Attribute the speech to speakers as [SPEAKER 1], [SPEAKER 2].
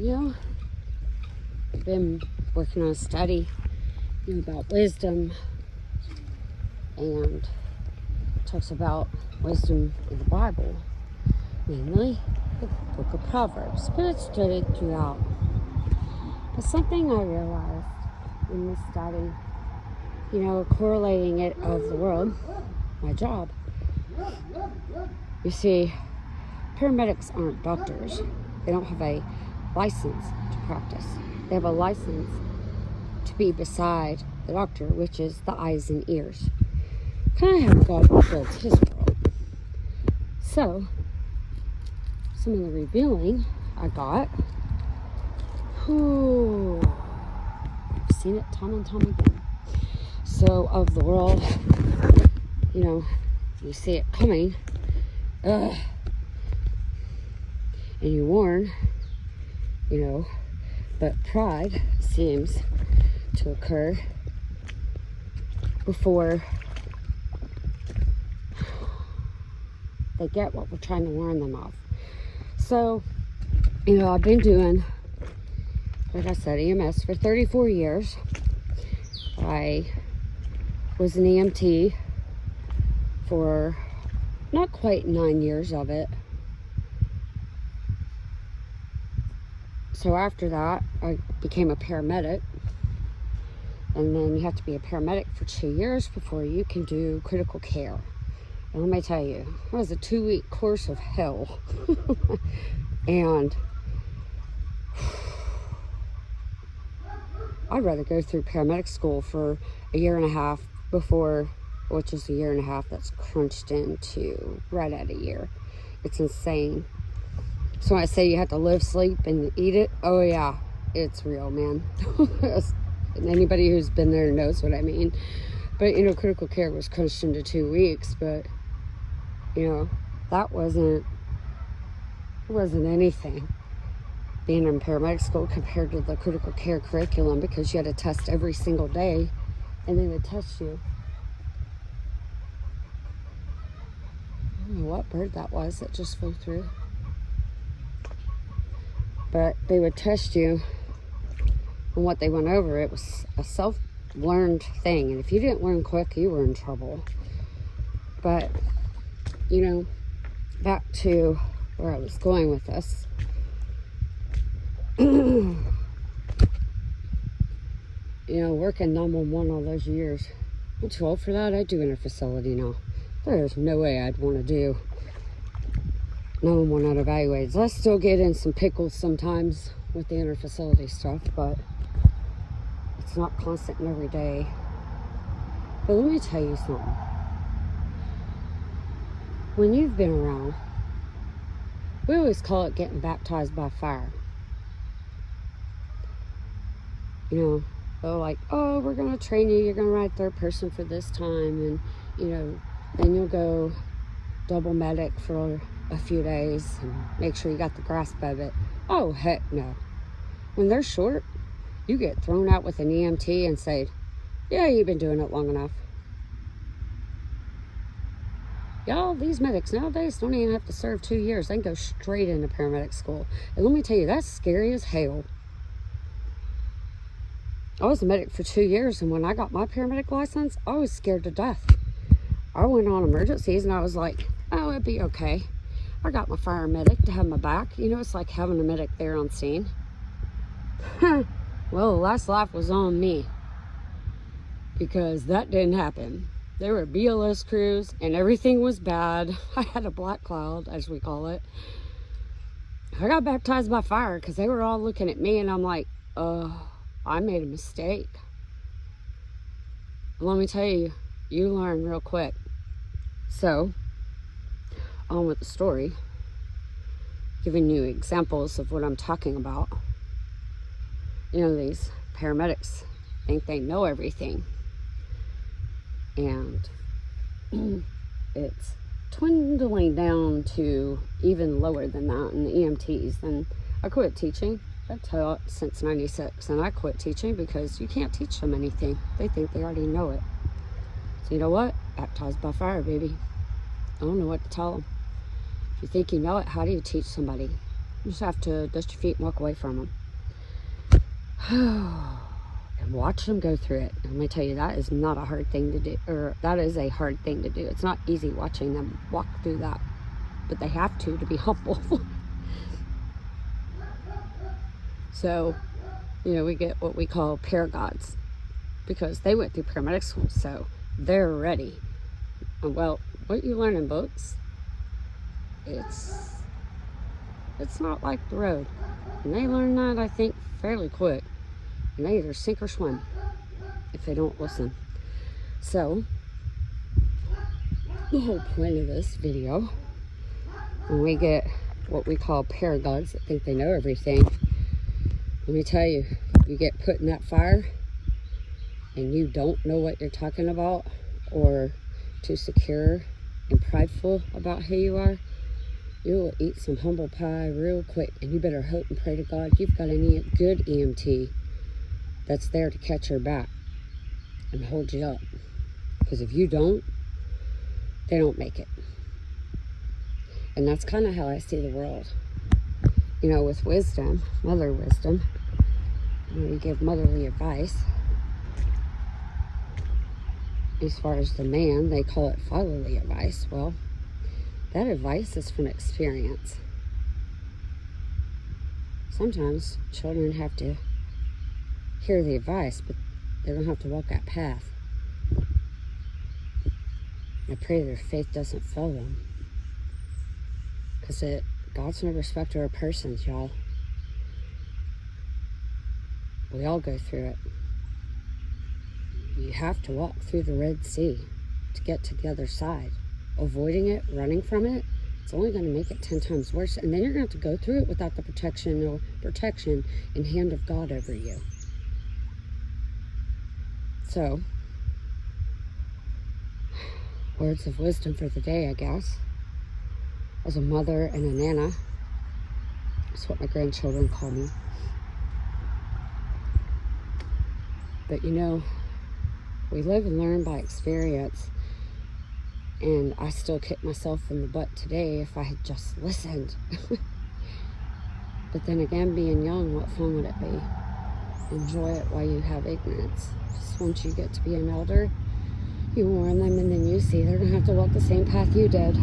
[SPEAKER 1] You know, I've been working on a study about wisdom, and it talks about wisdom in the Bible, mainly the book of Proverbs, but it's studied throughout. But something I realized in this study, correlating it of the world, my job. You see, paramedics aren't doctors. They don't have a license to practice. They have a license to be beside the doctor, which is the eyes and ears. Kind of how God builds his world. So, some of the revealing I got, I've seen it time and time again. So, of the world, you see it coming, and you warn, but pride seems to occur before they get what we're trying to warn them of. So, I've been doing, like I said, EMS for 34 years. I was an EMT for not quite 9 years of it. So after that, I became a paramedic. And then you have to be a paramedic for 2 years before you can do critical care. And let me tell you, it was a 2-week course of hell. And I'd rather go through paramedic school for a year and a half which is a year and a half that's crunched into right at a year. It's insane. So when I say you have to live, sleep, and eat it, oh yeah, it's real, man. And anybody who's been there knows what I mean. But, critical care was crunched into 2 weeks, but, that wasn't anything. Being in paramedic school compared to the critical care curriculum, because you had to test every single day, and they would test you. I don't know what bird that was that just flew through. But they would test you, and what they went over, it was a self-learned thing. And if you didn't learn quick, you were in trouble. But, back to where I was going with this. Working 911 all those years. I'm too old for that. I do inter-facility now. There's no way I'd want to do 911 out evaluates. I still get in some pickles sometimes with the inter-facility stuff, but it's not constant and every day. But let me tell you something. When you've been around, we always call it getting baptized by fire. They're like, oh, we're going to train you. You're going to ride third person for this time. And, then you'll go double medic for a few days and make sure you got the grasp of it. Oh, heck no. When they're short, you get thrown out with an EMT and say, yeah, you've been doing it long enough. Y'all, these medics nowadays don't even have to serve 2 years. They can go straight into paramedic school. And let me tell you, that's scary as hell. I was a medic for 2 years, and when I got my paramedic license, I was scared to death. I went on emergencies, and I was like, oh, it'd be okay. I got my fire medic to have my back. It's like having a medic there on scene. Well, the last laugh was on me, because that didn't happen. There were BLS crews, and everything was bad. I had a black cloud, as we call it. I got baptized by fire, because they were all looking at me, and I'm like, I made a mistake. Let me tell you, you learn real quick. So, on with the story, giving you examples of what I'm talking about. These paramedics think they know everything. And it's dwindling down to even lower than that in the EMTs. And I quit teaching. I've taught since 96, and I quit teaching because you can't teach them anything. They think they already know it. So you know what? Baptized by fire, baby. I don't know what to tell them. If you think you know it, how do you teach somebody? You just have to dust your feet and walk away from them. And watch them go through it. And let me tell you, that is not a hard thing to do, or that is a hard thing to do. It's not easy watching them walk through that, but they have to be humble. So, you know, we get what we call paragods because they went through paramedic school, so they're ready. And well, what you learn in books, it's not like the road. And they learn that, I think, fairly quick. And they either sink or swim if they don't listen. So, the whole point of this video, when we get what we call paragods that think they know everything, let me tell you, you get put in that fire and you don't know what you're talking about, or too secure and prideful about who you are, you will eat some humble pie real quick. And you better hope and pray to God you've got a good EMT that's there to catch your back and hold you up. Because if you don't, they don't make it. And that's kind of how I see the world. You know, with wisdom, mother wisdom, when you give motherly advice, as far as the man, they call it fatherly advice. Well, that advice is from experience. Sometimes children have to hear the advice, but they don't have to walk that path. I pray their faith doesn't fail them. Because God's no respecter of persons, y'all. We all go through it. You have to walk through the Red Sea to get to the other side. Avoiding it, running from it, it's only going to make it 10 times worse. And then you're going to have to go through it without the protection and hand of God over you. So, words of wisdom for the day, I guess. As a mother and a nana, that's what my grandchildren call me. But you know, we live and learn by experience. And I still kick myself in the butt today if I had just listened. But then again, being young, what fun would it be? Enjoy it while you have ignorance. Just once you get to be an elder, you warn them, and then you see they're going to have to walk the same path you did.